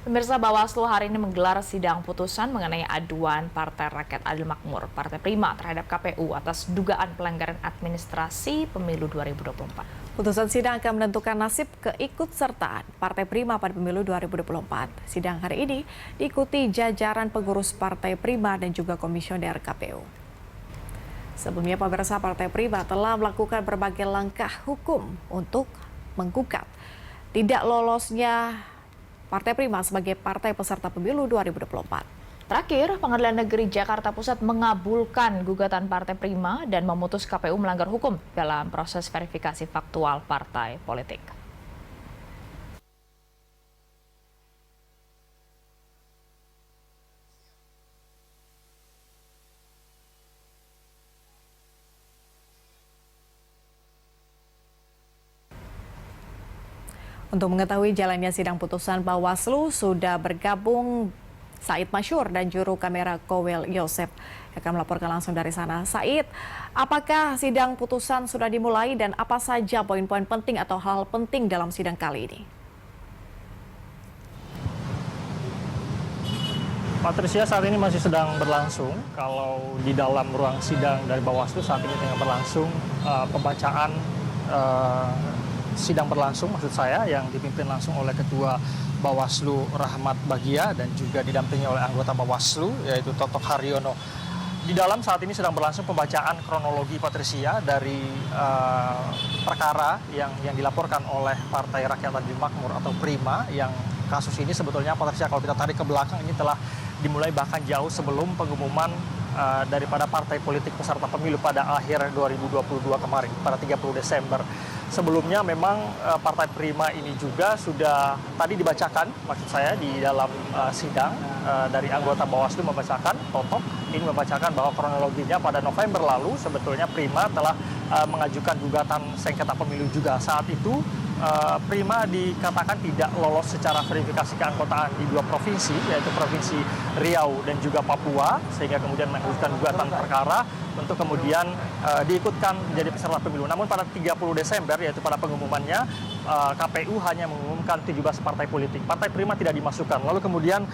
Pemirsa, Bawaslu hari ini menggelar sidang putusan mengenai aduan Partai Rakyat Adil Makmur, Partai Prima terhadap KPU atas dugaan pelanggaran administrasi pemilu 2024. Putusan sidang akan menentukan nasib keikutsertaan Partai Prima pada pemilu 2024. Sidang hari ini diikuti jajaran pengurus Partai Prima dan juga komisioner KPU. Sebelumnya, pemirsa, Partai Prima telah melakukan berbagai langkah hukum untuk menggugat tidak lolosnya Partai Prima sebagai partai peserta pemilu 2024. Terakhir, Pengadilan Negeri Jakarta Pusat mengabulkan gugatan Partai Prima dan memutus KPU melanggar hukum dalam proses verifikasi faktual partai politik. Untuk mengetahui jalannya sidang putusan, Bawaslu sudah bergabung Said Masyur dan juru kamera Kowel Yosef akan melaporkan langsung dari sana. Said, apakah sidang putusan sudah dimulai dan apa saja poin-poin penting atau hal penting dalam sidang kali ini? Patricia, saat ini masih sedang berlangsung. Kalau di dalam ruang sidang dari Bawaslu saat ini tengah berlangsung pembacaan sidang berlangsung, maksud saya, yang dipimpin langsung oleh Ketua Bawaslu Rahmat Bagia dan juga didampingi oleh anggota Bawaslu yaitu Totok Haryono. Di dalam saat ini sedang berlangsung pembacaan kronologi, Patricia, dari perkara yang dilaporkan oleh Partai Rakyat Adil Makmur atau Prima, yang kasus ini sebetulnya, Patricia, kalau kita tarik ke belakang, ini telah dimulai bahkan jauh sebelum pengumuman daripada partai politik peserta pemilu pada akhir 2022 kemarin, pada 30 Desember. Sebelumnya memang Partai Prima ini juga sudah tadi dibacakan, maksud saya, di dalam sidang dari anggota Bawaslu membacakan, Totok ini membacakan bahwa kronologinya pada November lalu sebetulnya Prima telah mengajukan gugatan sengketa pemilu juga. Saat itu Prima dikatakan tidak lolos secara verifikasi keanggotaan di dua provinsi, yaitu Provinsi Riau dan juga Papua, sehingga kemudian mengajukan gugatan perkara untuk kemudian diikutkan menjadi peserta pemilu. Namun pada 30 Desember, yaitu pada pengumumannya, KPU hanya mengumumkan 17 partai politik. Partai Prima tidak dimasukkan. Lalu kemudian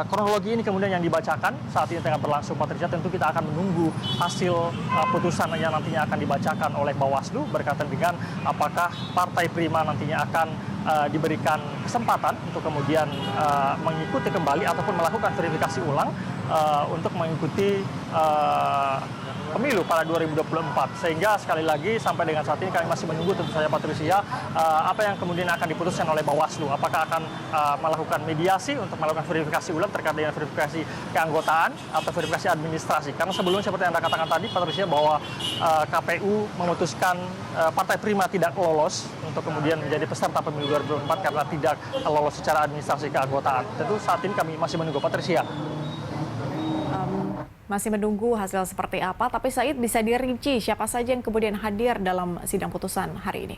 kronologi ini kemudian yang dibacakan saat ini tengah berlangsung, Patricia. Tentu kita akan menunggu hasil putusan yang nantinya akan dibacakan oleh Bawaslu berkaitan dengan apakah Partai Prima nantinya akan diberikan kesempatan untuk kemudian mengikuti kembali ataupun melakukan verifikasi ulang untuk mengikuti pemilu pada 2024. Sehingga sekali lagi sampai dengan saat ini kami masih menunggu tentu saja, Patricia, apa yang kemudian akan diputuskan oleh Bawaslu. Apakah akan melakukan mediasi untuk melakukan verifikasi ulang terkait dengan verifikasi keanggotaan atau verifikasi administrasi. Karena sebelumnya seperti yang Anda katakan tadi, Patricia, bahwa KPU memutuskan Partai Prima tidak lolos untuk kemudian menjadi peserta pemilu 2024 karena tidak lolos secara administrasi keanggotaan. Tentu saat ini kami masih menunggu, Patricia. Masih menunggu hasil seperti apa, tapi Said, bisa dirinci siapa saja yang kemudian hadir dalam sidang putusan hari ini?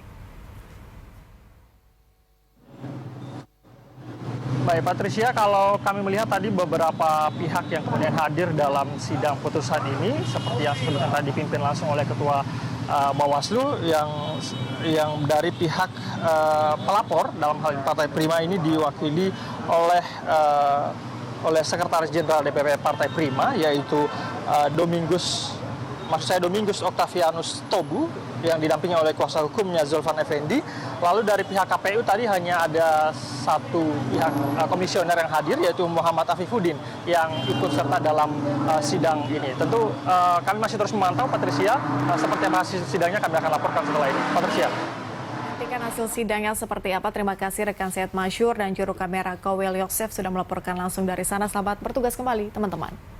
Baik, Patricia, kalau kami melihat tadi beberapa pihak yang kemudian hadir dalam sidang putusan ini, seperti yang sebelumnya tadi dipimpin langsung oleh Ketua Bawaslu, yang dari pihak pelapor dalam hal ini Partai Prima ini diwakili oleh Sekretaris Jenderal DPP Partai Prima, yaitu Domingus Octavianus Tobu, yang didampingi oleh kuasa hukumnya Zulfan Effendi. Lalu dari pihak KPU tadi hanya ada satu pihak komisioner yang hadir, yaitu Muhammad Afifuddin, yang ikut serta dalam sidang ini. Tentu kami masih terus memantau, Patricia, seperti apa hasil sidangnya kami akan laporkan setelah ini. Patricia. Nantikan hasil sidangnya seperti apa. Terima kasih rekan Said Masyur dan juru kamera Kowel Yosef sudah melaporkan langsung dari sana. Selamat bertugas kembali, teman-teman.